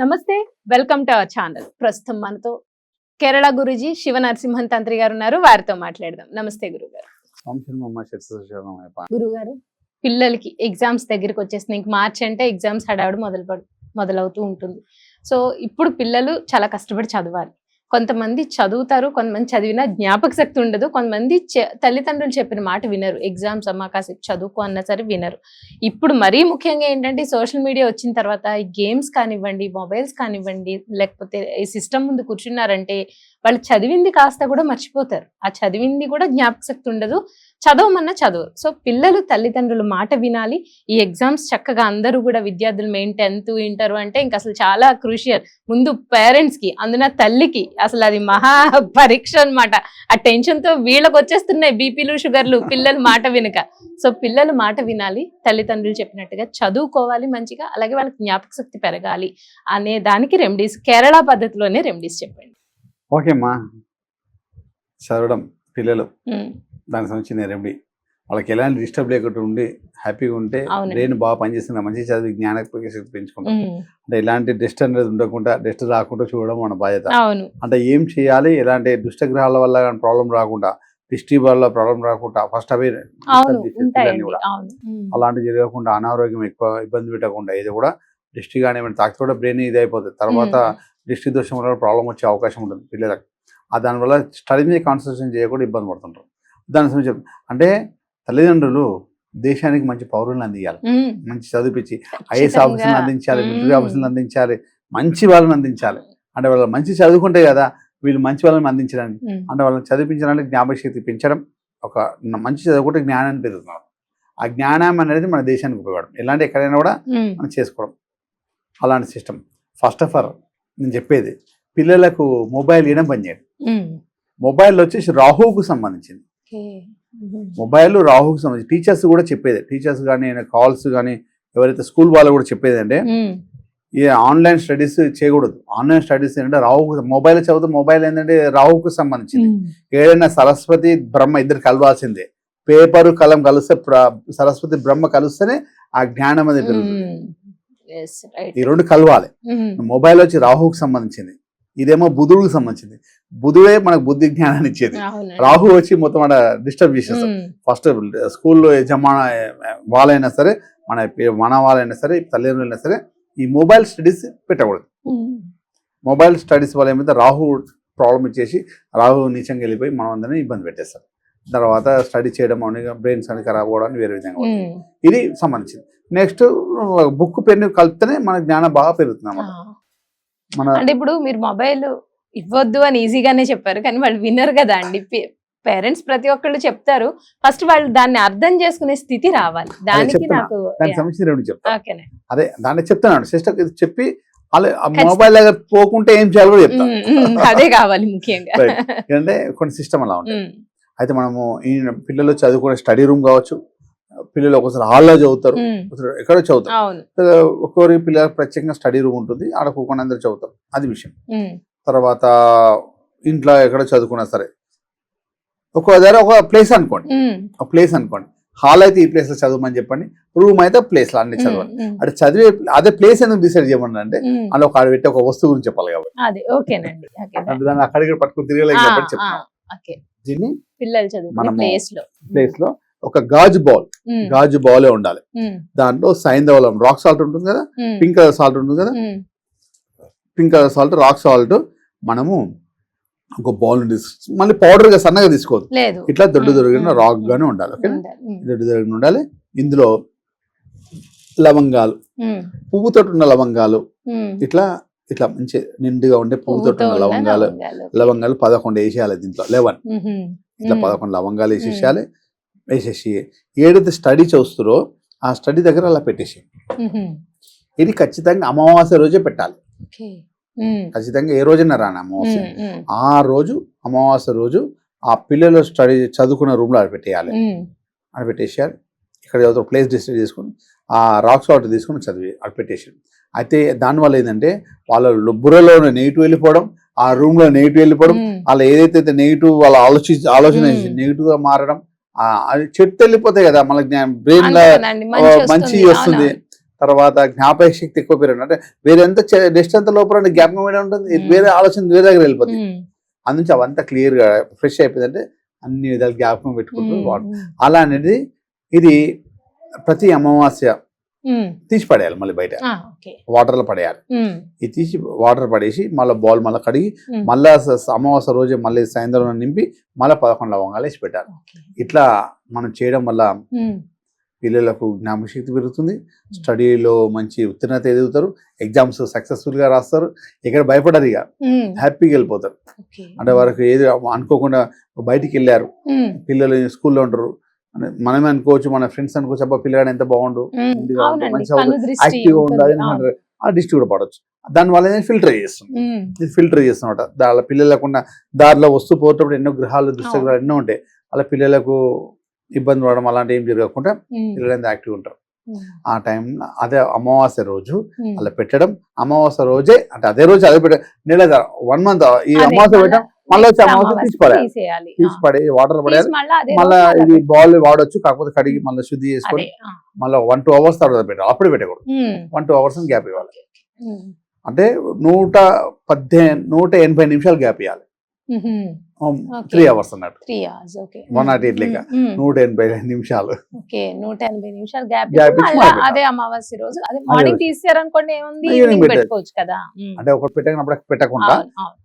నమస్తే, welcome to our channel. ప్రస్తుతం మనతో కేరళ గురుజీ శివ నరసింహన్ తంత్రి గారు ఉన్నారు. వారితో మాట్లాడదాం. నమస్తే గురుగారు. గురుగారు, పిల్లలకి ఎగ్జామ్స్ దగ్గరికి వచ్చేస్తున్నాయి. ఇంక మార్చి అంటే ఎగ్జామ్స్ హడావుడు మొదలవుతూ ఉంటుంది. సో ఇప్పుడు పిల్లలు చాలా కష్టపడి చదవాలి. కొంతమంది చదువుతారు, కొంతమంది చదివినా జ్ఞాపక శక్తి ఉండదు, కొంతమంది తల్లిదండ్రులు చెప్పిన మాట వినరు. ఎగ్జామ్స్ అమ్మా కాసేపు చదువుకో అన్నా సరే వినరు. ఇప్పుడు మరీ ముఖ్యంగా ఏంటంటే సోషల్ మీడియా వచ్చిన తర్వాత ఈ గేమ్స్ కానివ్వండి, మొబైల్స్ కానివ్వండి, లేకపోతే ఈ సిస్టమ్ ముందు కూర్చున్నారంటే వాళ్ళు చదివింది కాస్త కూడా మర్చిపోతారు. ఆ చదివింది కూడా జ్ఞాపక శక్తి ఉండదు, చదవమన్నా చదవరు. సో పిల్లలు తల్లిదండ్రుల మాట వినాలి. ఈ ఎగ్జామ్స్ చక్కగా అందరూ కూడా విద్యార్థులు మెయిన్ 10th ఇంటర్ అంటే ఇంకా అసలు చాలా క్రూషియల్. ముందు పేరెంట్స్ కి, అందున తల్లికి అసలు అది మహా పరీక్ష అనమాట. ఆ టెన్షన్ తో వీళ్ళకి వచ్చేస్తున్నాయి బీపీలు, షుగర్లు పిల్లలు మాట వినక. సో పిల్లలు మాట వినాలి, తల్లిదండ్రులు చెప్పినట్టుగా చదువుకోవాలి మంచిగా, అలాగే వాళ్ళకి జ్ఞాపక శక్తి పెరగాలి అనే దానికి రెమెడీస్, కేరళ పద్ధతిలోనే రెమెడీస్ చెప్పండి. ఓకే అమ్మా, చదవడం పిల్లలు దానికి సంబంధించిన రెమెడీ. వాళ్ళకి ఎలాంటి డిస్టర్బ్ లేకుండా ఉండి హ్యాపీగా ఉంటే బ్రెయిన్ బాగా పనిచేస్తుంది, మంచి చదివి జ్ఞానక శక్తి పెంచుకుంటాం. అంటే ఎలాంటి డస్ట్ అనేది ఉండకుండా, డస్ట్ రాకుండా చూడడం మన బాధ్యత. అంటే ఏం చేయాలి, ఎలాంటి దుష్టగ్రహాల వల్ల ప్రాబ్లం రాకుండా, దిష్టి వల్ల ప్రాబ్లం రాకుండా ఫస్ట్ అవి కూడా అలాంటి జరగకుండా, అనారోగ్యం ఎక్కువ ఇబ్బంది పెట్టకుండా, ఇది కూడా దిష్టి కానీ ఏమైనా తాకితే కూడా బ్రెయిన్ ఇది అయిపోతుంది. తర్వాత దిష్టి దోషం వల్ల ప్రాబ్లం వచ్చే అవకాశం ఉంటుంది పిల్లలకు. దానివల్ల స్టడీ మీద కాన్సన్ట్రేషన్ చేయకుండా ఇబ్బంది పడుతుంటారు. దాని సంబంధించి అంటే తల్లిదండ్రులు దేశానికి మంచి పౌరులను అందించాలి, మంచి చదివించి ఐఏఎస్ ఆఫీసులను అందించాలి, మిలిటరీ ఆఫీసులను అందించాలి, మంచి వాళ్ళని అందించాలి. అంటే వాళ్ళు మంచి చదువుకుంటే కదా వీళ్ళు మంచి వాళ్ళని అందించడానికి, అంటే వాళ్ళని చదివించడానికి జ్ఞాపక శక్తి పెంచడం, ఒక మంచి చదువుకుంటే జ్ఞానాన్ని పెరుగుతున్నారు. ఆ జ్ఞానం అనేది మన దేశానికి ఉపయోగపడడం, ఎలాంటి ఎక్కడైనా కూడా మనం చేసుకోవడం. అలాంటి సిస్టమ్ ఫస్ట్ ఆఫ్ ఆల్ నేను చెప్పేది, పిల్లలకు మొబైల్ ఇవ్వడం పని చేయండి. మొబైల్ వచ్చేసి రాహువుకు సంబంధించింది. మొబైల్ రాహువుకు సంబంధించి టీచర్స్ కూడా చెప్పేది, టీచర్స్ కానీ కాల్స్ కానీ ఎవరైతే స్కూల్ వాళ్ళు కూడా చెప్పేది అంటే ఈ ఆన్లైన్ స్టడీస్ చేయకూడదు. ఆన్లైన్ స్టడీస్ ఏంటంటే రాహుకు, మొబైల్ చదివితే మొబైల్ ఏంటంటే రాహుకు సంబంధించింది. ఏదైనా సరస్వతి బ్రహ్మ ఇద్దరు కలవాల్సిందే. పేపరు కలం కలిస్తే సరస్వతి బ్రహ్మ కలిస్తేనే ఆ జ్ఞానం అనేది పెరుగుతుంది. ఈ రెండు కలవాలి. మొబైల్ వచ్చి రాహుకు సంబంధించింది, ఇదేమో బుధుడికి సంబంధించింది. బుధుడే మనకు బుద్ధి జ్ఞానాన్ని ఇచ్చేది, రాహు వచ్చి మొత్తం మన డిస్టర్బ్ చేసేస్తాం. ఫస్ట్ స్కూల్లో యజమాన వాళ్ళైనా సరే, మన వాళ్ళైనా సరే, తల్లిదండ్రులు అయినా సరే ఈ మొబైల్ స్టడీస్ పెట్టకూడదు. మొబైల్ స్టడీస్ వల్ల ఏమైతే రాహు ప్రాబ్లం ఇచ్చేసి రాహు నీచంగా వెళ్ళిపోయి మనం అందరినీ ఇబ్బంది పెట్టేస్తారు. తర్వాత స్టడీ చేయడం బ్రెయిన్స్ అని ఖరాబ్ అవ్వడానికి వేరే విధంగా ఇది సంబంధించింది. నెక్స్ట్ బుక్ పెన్ను కలిపితేనే మన జ్ఞానం బాగా పెరుగుతుంది అన్నమాట. అంటే ఇప్పుడు మీరు మొబైల్ ఇవ్వద్దు అని ఈజీగానే చెప్పారు, కానీ వాళ్ళు వినరు కదా అండి. పేరెంట్స్ ప్రతి ఒక్కళ్ళు చెప్తారు, ఫస్ట్ వాళ్ళు దాన్ని అర్థం చేసుకునే స్థితి రావాలి. దానికి నాకు అదే దాన్ని చెప్తాను సిస్టర్ చెప్పి మొబైల్ దగ్గర పోకుంటే ఏం చేయాలో కూడా చెప్తాను. అదే కావాలి ముఖ్యంగా. ఎందుకంటే కొన్ని సిస్టమ్ అలా ఉంటాయి. అయితే మనము ఈ పిల్లలు చదువుకునే స్టడీ రూమ్ కావచ్చు, పిల్లలు ఒకసారి హాల్లో చదువుతారు, ఎక్కడో చదువుతారు. ఒక్కొక్కరి పిల్లలకు ప్రత్యేకంగా స్టడీ రూమ్ ఉంటుంది, ఆడ కూకొని అందరూ చదువుతారు, అది విషయం. తర్వాత ఇంట్లో ఎక్కడ చదువుకున్నా సరే ఒక దగ్గర ఒక ప్లేస్ అనుకోండి, ఒక ప్లేస్ అనుకోండి. హాల్ అయితే ఈ ప్లేస్ లో చదవమని చెప్పండి, రూమ్ అయితే ప్లేస్ లో అన్ని చదవండి. అంటే చదివే అదే ప్లేస్ ఎందుకు డిసైడ్ చేయమని అంటే అందులో ఒక ఆడ పెట్టి ఒక వస్తువు గురించి చెప్పాలి కాబట్టి దాన్ని అక్కడికి పట్టుకుని తిరగలేదు కాబట్టి చెప్తాను. దీన్ని మన ప్లేస్ లో ఒక గాజు బౌలే ఉండాలి. దాంట్లో సైంధవలం రాక్ సాల్ట్ ఉంటుంది కదా, పింక్ కలర్ సాల్ట్ ఉంటుంది కదా, pink colour salt, rock salt మనము ఒక బౌల్ మళ్ళీ పౌడర్ గా సన్నగా తీసుకోవద్దు, ఇట్లా దొడ్డు దొరికిన రాక్ గానే ఉండాలి. ఓకే, దొడ్డు దొరికిన ఉండాలి. ఇందులో లవంగాలు, పువ్వుతో ఉన్న లవంగాలు, ఇట్లా ఇట్లా మంచి నిండుగా ఉండే పువ్వుతో ఉన్న లవంగాలు 11 వేసేయాలి. దీంట్లో 11 ఇట్లా 11 లవంగాలు వేసేసేయాలి. వేసేసి ఏదైతే స్టడీ చూస్తారో ఆ స్టడీ దగ్గర అలా పెట్టేసి, ఇది ఖచ్చితంగా అమావాస్య రోజే పెట్టాలి. ఖచ్చితంగా ఏ రోజైనా రాని అమావాస్య, ఆ రోజు అమావాస్య రోజు ఆ పిల్లలు స్టడీ చదువుకున్న రూమ్ లో పెట్టేయాలి. అది పెట్టేసేయాలి. ఇక్కడ చదువుతారు ప్లేస్ డిసైడ్ చేసుకుని ఆ రాక్ సాల్ట్ తీసుకుని చదివి అది పెట్టేసాడు. అయితే దానివల్ల ఏంటంటే వాళ్ళ బుర్రలో నెగిటివ్ వెళ్ళిపోవడం, ఆ రూమ్ లో నెగిటివ్ వెళ్ళిపోవడం, వాళ్ళ ఏదైతే నెగిటివ్ వాళ్ళ ఆలోచన నెగిటివ్ గా మారడం, అది చెట్టు వెళ్ళిపోతాయి కదా, మనకి బ్రెయిన్ లో మంచి వస్తుంది. తర్వాత జ్ఞాపక శక్తి ఎక్కువ పెరగడం, అంటే వేరే ఎంత నెక్స్ట్ అంత లోపల జ్ఞాపకం మీద ఉంటుంది, వేరే ఆలోచన వేరే దగ్గర వెళ్ళిపోతుంది. అందునుంచి అవంతా క్లియర్ గా ఫ్రెష్ అయిపోయిందంటే అన్ని విధాలు జ్ఞాపకం పెట్టుకుంటూ అలా అనేది ఇది ప్రతి అమావాస్య తీసి పడేయాలి, మళ్ళీ బయట వాటర్ లో పడేయాలి. ఇది తీసి వాటర్ పడేసి మళ్ళీ బాల్ మళ్ళీ కడిగి మళ్ళా అమావాస్య రోజు మళ్ళీ సాయంత్రం నింపి మళ్ళీ 11 లవంగాలు వేసి పెట్టాలి. ఇట్లా మనం చేయడం వల్ల పిల్లలకు జ్ఞాపకశక్తి పెరుగుతుంది, స్టడీలో మంచి ఉత్తీర్ణత ఎదుగుతారు, ఎగ్జామ్స్ సక్సెస్ఫుల్ గా రాస్తారు, ఇక్కడ భయపడరు, ఇక హ్యాపీగా వెళ్ళిపోతారు. అంటే వారికి ఏది అనుకోకుండా బయటికి వెళ్ళారు పిల్లలు స్కూల్లో ఉంటారు, మనమే అనుకోవచ్చు, మన ఫ్రెండ్స్ అనుకోవచ్చు, అబ్బా పిల్లగాడు ఎంత బాగుండు మంచిగా యాక్టివ్గా ఉండాలి ఆ డిస్ట్రిక్ట్ కూడా పడవచ్చు. దానివల్ల ఫిల్టర్ చేస్తుంది, ఇది ఫిల్టర్ చేస్తున్నమాట. దాని పిల్లలకున్న దారిలో వస్తూ పోయేటప్పుడు ఎన్నో గ్రహాలు దుష్టగ్రహాలు ఎన్నో ఉంటాయి, అలా పిల్లలకు ఇబ్బంది పడడం అలాంటి ఏం జరగకుండా పిల్లలు ఎంత యాక్టివ్ ఉంటారు. ఆ టైంలో అదే అమావాస్య రోజు అలా పెట్టడం, అమావాస్య రోజే అంటే అదే రోజు అదే పెట్ట నెల 1 month ఈ అమావాస్య పెట్టడం, మళ్ళీ వచ్చి అమావాస్య తీసి పడే వాటర్ పడేయాలి. మళ్ళీ ఇది బాల్ వాడొచ్చు, కాకపోతే కడిగి మళ్ళీ శుద్ధి చేసుకొని మళ్ళీ 1-2 hours తర్వాత పెట్టాలి, అప్పుడు పెట్టకూడదు. 1-2 hours గ్యాప్ ఇవ్వాలి. అంటే 180 నిమిషాలు గ్యాప్ ఇవ్వాలి. 3 hours అన్నట్టు 108 లెక్క 180 నిమిషాలు. 180 నిమిషాలు గ్యాప్ అదే అమావాస్య రోజు అదే మార్నింగ్ తీసారనుకోండి ఏముంది, ఈవినింగ్ పెట్టుకోవచ్చు కదా. అంటే ఒకటి పెట్టినప్పుడు పెట్టకుండా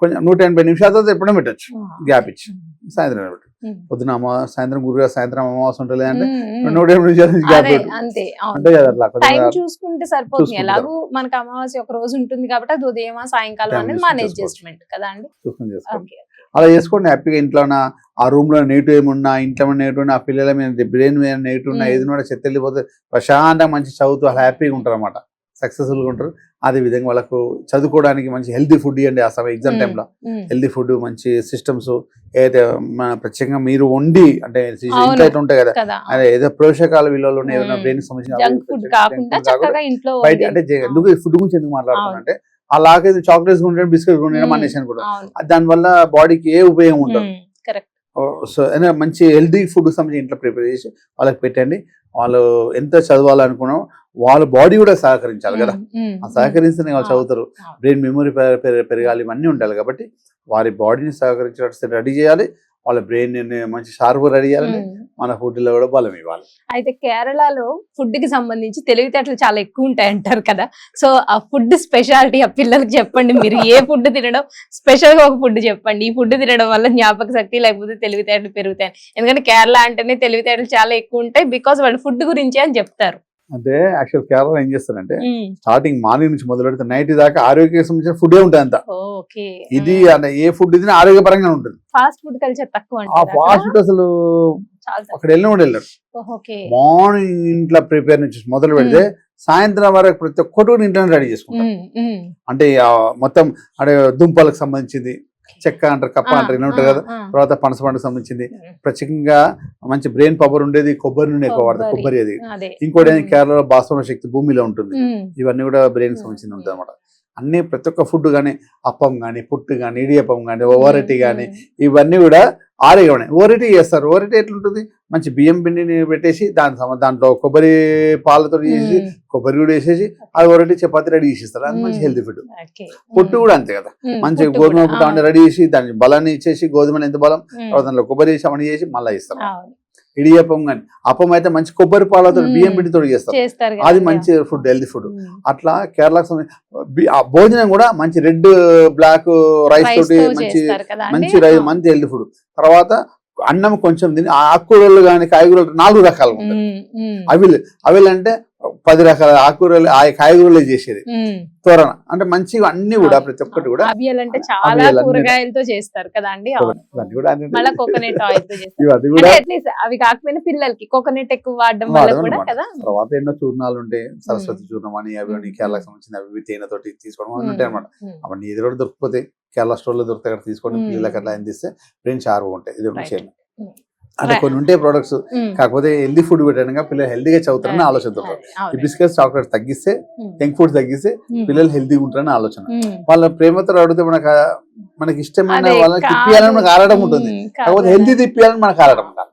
కొంచెం 180 నిమిషాల తర్వాత ఎప్పుడైనా పెట్టచ్చు, గ్యాప్ ఇచ్చి సాయంత్రం పెట్టు. పొద్దున సాయంత్రం గురుగారు సాయంత్రం అమావాస్య ఉంటుంది అంటే 180 నిమిషాలు గ్యాప్ అంతే అంటే కదా, అట్లా టైం చూసుకుంటే సరిపోతుంది. ఎలాగూ మనకు అమావాస్య ఒక రోజు ఉంటుంది కాబట్టి అది ఉదయం సాయంకాలం అనేది మన అడ్జస్ట్మెంట్ కదా అండి. అలా చేసుకోండి హ్యాపీగా. ఇంట్లో ఆ రూమ్ లో నెగిటివ్ ఏమున్నా, ఇంట్లో నెగిటివ్ ఉన్నా, ఆ పిల్లల మీద బ్రెయిన్ మీద నెగిటివ్ ఉన్నా, ఏది కూడా చెత్త వెళ్ళిపోతే ప్రశాంతంగా మంచి చదువుతూ అలా హ్యాపీగా ఉంటారు అన్నమాట, సక్సెస్ఫుల్ గా ఉంటారు. అదే విధంగా వాళ్ళకు చదువుకోవడానికి మంచి హెల్తీ ఫుడ్ ఇవ్వండి. ఆ సమయం ఎగ్జామ్ టైంలో హెల్తీ ఫుడ్, మంచి సిస్టమ్స్ ఏదైతే మన ప్రత్యేకంగా మీరు వండి అంటే ఇంట్లో అయితే ఉంటాయి కదా, అదే ఏదో పోషకాల విలువలు ఏదైనా బ్రెయిన్ సంబంధించిన బయట అంటే ఎందుకు ఫుడ్ గురించి ఎందుకు మాట్లాడుతున్నా అంటే అలాగే చాక్లెట్స్ ఉండడం, బిస్కెట్స్ ఉండడం అనేసాను కూడా, దానివల్ల బాడీకి ఏ ఉపయోగం ఉండదు. సో మంచి హెల్తీ ఫుడ్ సంబంధించి ఇంట్లో ప్రిపేర్ చేసి వాళ్ళకి పెట్టండి. వాళ్ళు ఎంత చదవాలనుకున్నాం వాళ్ళ బాడీ కూడా సహకరించాలి కదా, సహకరిస్తేనే వాళ్ళు చదువుతారు. బ్రెయిన్ మెమొరీ పెరగాలి, ఇవన్నీ ఉండాలి. కాబట్టి వారి బాడీని సహకరించడానికి రెడీ చేయాలి, వాళ్ళ బ్రెయిన్ మంచి షార్ప్ రెడీ చేయాలి, మన ఫుడ్ లో కూడా బలం ఇవ్వాలి. అయితే కేరళలో ఫుడ్ కి సంబంధించి తెలివితేటలు చాలా ఎక్కువ ఉంటాయి అంటారు కదా, సో ఆ ఫుడ్ స్పెషాలిటీ ఆ పిల్లలకి చెప్పండి. మీరు ఏ ఫుడ్ తినడం స్పెషల్ గా ఒక ఫుడ్ చెప్పండి, ఈ ఫుడ్ తినడం వల్ల జ్ఞాపక శక్తి లేకపోతే తెలివితేటలు పెరుగుతాయి. ఎందుకంటే కేరళ అంటేనే తెలివితేటలు చాలా ఎక్కువ ఉంటాయి, బికాస్ వాళ్ళు ఫుడ్ గురించి అని చెప్తారు. అంటే యాక్చువల్ కేరళ ఏం చేస్తారంటే స్టార్టింగ్ మార్నింగ్ నుంచి మొదలు పెడితే నైట్ దాకా ఆరోగ్య సంబంధించిన ఫుడ్ ఉంటుంది అంతా. ఇది అంటే ఏ ఫుడ్ తినా ఆరోగ్యపరంగా ఉంటుంది. ఫాస్ట్ ఫుడ్ కల్చర్ తక్కువ, ఫాస్ట్ ఫుడ్ అసలు అక్కడ వెళ్ళిన కూడా వెళ్ళారు. మార్నింగ్ ఇంట్లో ప్రిపేర్ నుంచి మొదలు పెడితే సాయంత్రం వరకు ప్రతి ఒక్కటి కూడా ఇంట్లోనే రెడీ చేసుకుంటారు. అంటే మొత్తం అంటే దుంపలకు సంబంధించింది, చెక్క అంటారు, కప్ప అంటారు, ఇలా ఉంటారు కదా. తర్వాత పనస పండుగ సంబంధించింది, ప్రత్యేకంగా మంచి బ్రెయిన్ పవర్ ఉండేది కొబ్బరి నుండి ఎక్కువ వాడతారు, కొబ్బరి. అది ఇంకోటి కేరళలో బాస్మతి శక్తి భూమిలో ఉంటుంది, ఇవన్నీ కూడా బ్రెయిన్ సంబంధించింది ఉంటుంది అనమాట. అన్ని ప్రతి ఒక్క ఫుడ్ కానీ, అప్పం కానీ, పుట్టు కానీ, ఇడియప్పం కానీ, ఓవరటి కానీ, ఇవన్నీ కూడా ఆరోగ్యమే. ఓవరటి చేస్తారు. ఓవరటి ఎట్లుంటుంది, మంచి బియ్యం పిండిని పెట్టేసి దాంట్లో కొబ్బరి పాలతో చేసి కొబ్బరి కూడా వేసేసి అది ఓవరటి చపాతి రెడీ చేసేస్తారు. అది మంచి హెల్తీ ఫుడ్. పుట్టు కూడా అంతే కదా, మంచి గోధుమ పుట్టు అవన్నీ రెడీ చేసి దాని బలాన్ని ఇచ్చేసి, గోధుమని ఎంత బలం, దాంట్లో కొబ్బరి వేసి అవన్నీ చేసి మళ్ళీ ఇస్తారు. ఇడియప్పం కానీ, అప్పం అయితే మంచి కొబ్బరి పాలతో బియ్యం పిండితో చేస్తారు, అది మంచి ఫుడ్, హెల్తీ ఫుడ్. అట్లా కేరళకు భోజనం కూడా మంచి రెడ్ బ్లాక్ రైస్ తోటి మంచి రైస్, మంచి హెల్తీ ఫుడ్. తర్వాత అన్నం కొంచెం తిని ఆకుకూరలు కానీ కాయగూరలు 4 రకాలుగా ఉంటాయి. అవిల్ అంటే 10 రకాల ఆకుకూరలు కాయగూరలు చేసేది. తోరణ అంటే మంచిగా అన్ని కూడా ప్రతి ఒక్కటి కూడా అంటే చాలా కూరగాయలతో చేస్తారు కదా అండి. కోకోనట్ ఆయిల్ తో చేస్తారు. అవి కాకపోయినా పిల్లలకి కోకోనట్ ఎక్కువ వాడడం వల్ల కూడా కదా. తర్వాత ఎన్నో చూర్ణాలు ఉంటాయి, సరస్వతి చూర్ణం అని, అవి కేరళకు సంబంధించిన అవి తేనెతోటి తీసుకోవడం అని ఉంటాయి అనమాట. అవన్నీ ఏది కూడా దొరికిపోతే కేరళ స్టోర్ లో దొరుకుతాయి, అక్కడ తీసుకోవడం పిల్లలకి అట్లా అందిస్తే బ్రెయిన్ షార్ప్ ఉంటాయి. ఇది విషయం. అంటే కొన్ని ఉంటాయి ప్రొడక్ట్స్, కాకపోతే హెల్దీ ఫుడ్ పెట్టడానికి పిల్లలు హెల్దీగా చదువుతారని ఆలోచన. ఈ బిస్కెట్స్ చాక్లెట్స్ తగ్గిస్తే, జంక్ ఫుడ్ తగ్గిస్తే పిల్లలు హెల్దీగా ఉంటారని ఆలోచన. వాళ్ళ ప్రేమతో అడిగితే మనకి ఇష్టమైన వాళ్ళకి తిప్పియాలని మనకు ఆడడం ఉంటుంది, కాకపోతే హెల్దీ తిప్పియాలని మనకు ఆడడం ఉండాలి.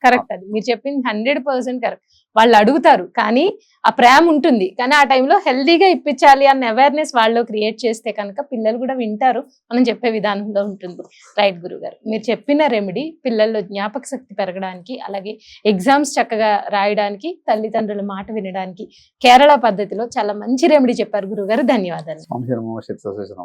కరెక్ట్. అది మీరు చెప్పింది 100% కరెక్ట్. వాళ్ళు అడుగుతారు కానీ ఆ ప్రేమ ఉంటుంది, కానీ ఆ టైంలో హెల్దీగా ఇప్పించాలి అన్న అవేర్నెస్ వాళ్ళు క్రియేట్ చేస్తే కనుక పిల్లలు కూడా వింటారు, మనం చెప్పే విధానంలో ఉంటుంది. రైట్ గురుగారు, మీరు చెప్పిన రెమెడీ పిల్లల్లో జ్ఞాపక శక్తి పెరగడానికి, అలాగే ఎగ్జామ్స్ చక్కగా రాయడానికి, తల్లిదండ్రుల మాట వినడానికి కేరళ పద్ధతిలో చాలా మంచి రెమెడీ చెప్పారు గురుగారు. ధన్యవాదాలు. స్వామి శరణం, శక్తి అసోసియేషన్